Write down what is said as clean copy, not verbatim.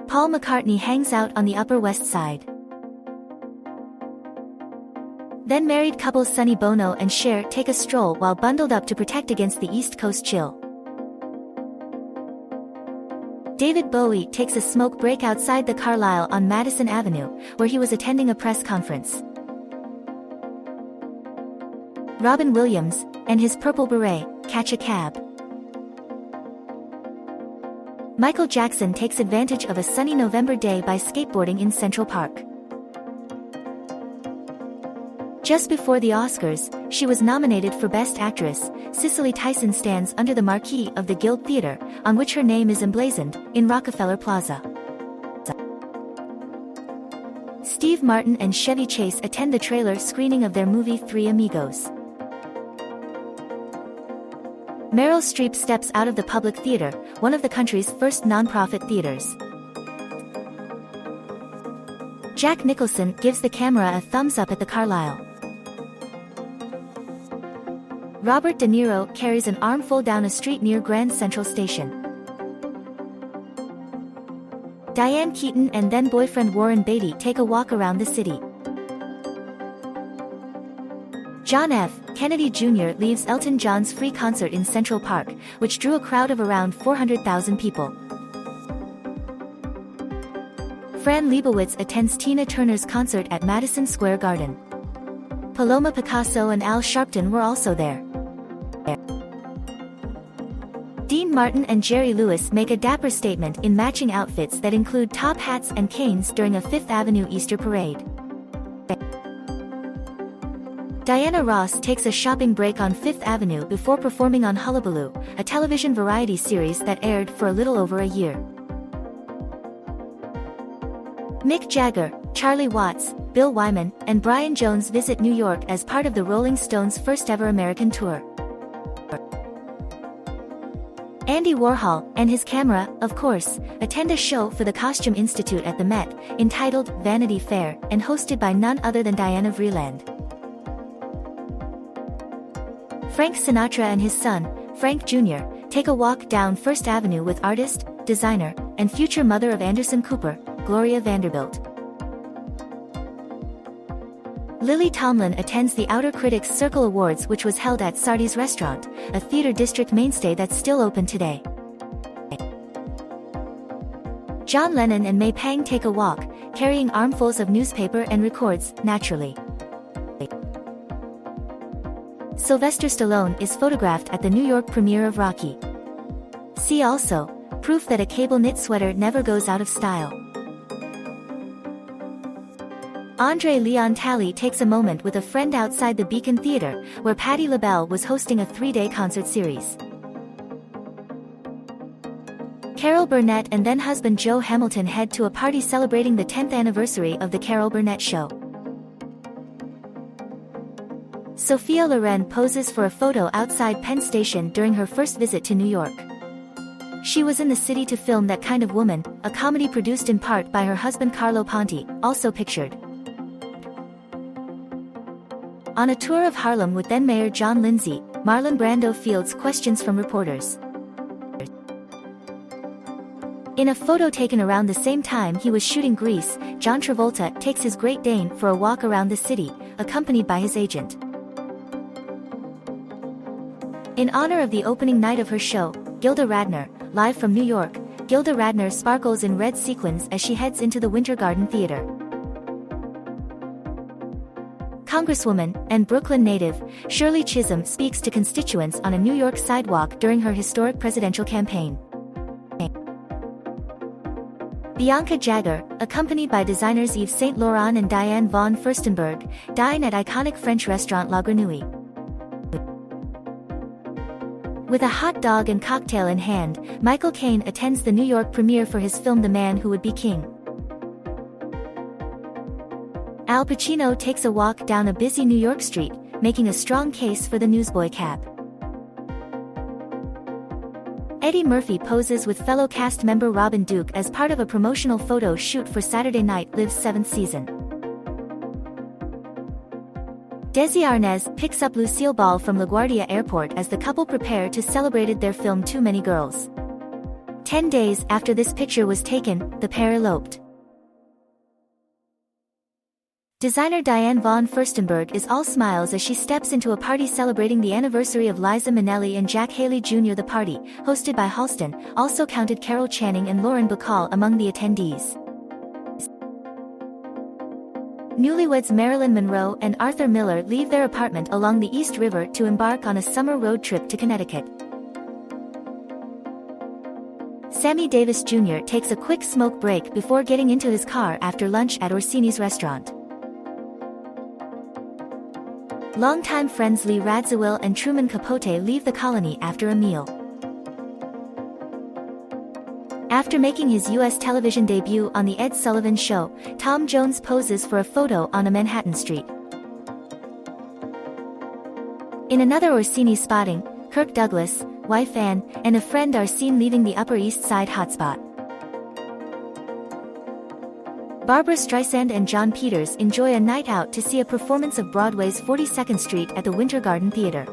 Paul McCartney hangs out on the Upper West Side. Then married couples Sonny Bono and Cher take a stroll while bundled up to protect against the East Coast chill. David Bowie takes a smoke break outside the Carlyle on Madison Avenue, where he was attending a press conference. Robin Williams and his purple beret catch a cab. Michael Jackson takes advantage of a sunny November day by skateboarding in Central Park. Just before the Oscars, she was nominated for Best Actress. Cicely Tyson stands under the marquee of the Guild Theatre, on which her name is emblazoned, in Rockefeller Plaza. Steve Martin and Chevy Chase attend the trailer screening of their movie Three Amigos. Meryl Streep steps out of the Public Theater, one of the country's first non-profit theaters. Jack Nicholson gives the camera a thumbs up at the Carlyle. Robert De Niro carries an armful down a street near Grand Central Station. Diane Keaton and then-boyfriend Warren Beatty take a walk around the city. John F. Kennedy Jr. leaves Elton John's free concert in Central Park, which drew a crowd of around 400,000 people. Fran Lebowitz attends Tina Turner's concert at Madison Square Garden. Paloma Picasso and Al Sharpton were also there. Dean Martin and Jerry Lewis make a dapper statement in matching outfits that include top hats and canes during a Fifth Avenue Easter parade. Diana Ross takes a shopping break on Fifth Avenue before performing on Hullabaloo, a television variety series that aired for a little over a year. Mick Jagger, Charlie Watts, Bill Wyman, and Brian Jones visit New York as part of the Rolling Stones' first-ever American tour. Andy Warhol and his camera, of course, attend a show for the Costume Institute at the Met, entitled Vanity Fair, and hosted by none other than Diana Vreeland. Frank Sinatra and his son, Frank Jr., take a walk down First Avenue with artist, designer, and future mother of Anderson Cooper, Gloria Vanderbilt. Lily Tomlin attends the Outer Critics Circle Awards, which was held at Sardi's Restaurant, a theater district mainstay that's still open today. John Lennon and May Pang take a walk, carrying armfuls of newspaper and records, naturally. Sylvester Stallone is photographed at the New York premiere of Rocky. See also, proof that a cable knit sweater never goes out of style. Andre Leon Talley takes a moment with a friend outside the Beacon Theatre, where Patti LaBelle was hosting a 3-day concert series. Carol Burnett and then-husband Joe Hamilton head to a party celebrating the 10th anniversary of The Carol Burnett Show. Sophia Loren poses for a photo outside Penn Station during her first visit to New York. She was in the city to film That Kind of Woman, a comedy produced in part by her husband Carlo Ponti, also pictured. On a tour of Harlem with then-Mayor John Lindsay, Marlon Brando fields questions from reporters. In a photo taken around the same time he was shooting Grease, John Travolta takes his Great Dane for a walk around the city, accompanied by his agent. In honor of the opening night of her show, Gilda Radner, live from New York, Gilda Radner sparkles in red sequins as she heads into the Winter Garden Theater. Congresswoman and Brooklyn native, Shirley Chisholm speaks to constituents on a New York sidewalk during her historic presidential campaign. Bianca Jagger, accompanied by designers Yves Saint Laurent and Diane von Furstenberg, dine at iconic French restaurant La Grenouille. With a hot dog and cocktail in hand, Michael Caine attends the New York premiere for his film The Man Who Would Be King. Al Pacino takes a walk down a busy New York street, making a strong case for the newsboy cap. Eddie Murphy poses with fellow cast member Robin Duke as part of a promotional photo shoot for Saturday Night Live's 7th season. Desi Arnaz picks up Lucille Ball from LaGuardia Airport as the couple prepare to celebrate their film Too Many Girls. 10 days after this picture was taken, the pair eloped. Designer Diane von Furstenberg is all smiles as she steps into a party celebrating the anniversary of Liza Minnelli and Jack Haley Jr. The party, hosted by Halston, also counted Carol Channing and Lauren Bacall among the attendees. Newlyweds Marilyn Monroe and Arthur Miller leave their apartment along the East River to embark on a summer road trip to Connecticut. Sammy Davis Jr. takes a quick smoke break before getting into his car after lunch at Orsini's restaurant. Longtime friends Lee Radziwill and Truman Capote leave the colony after a meal. After making his U.S. television debut on The Ed Sullivan Show, Tom Jones poses for a photo on a Manhattan street. In another Orsini spotting, Kirk Douglas, wife Anne, and a friend are seen leaving the Upper East Side hotspot. Barbra Streisand and Jon Peters enjoy a night out to see a performance of Broadway's 42nd Street at the Winter Garden Theater.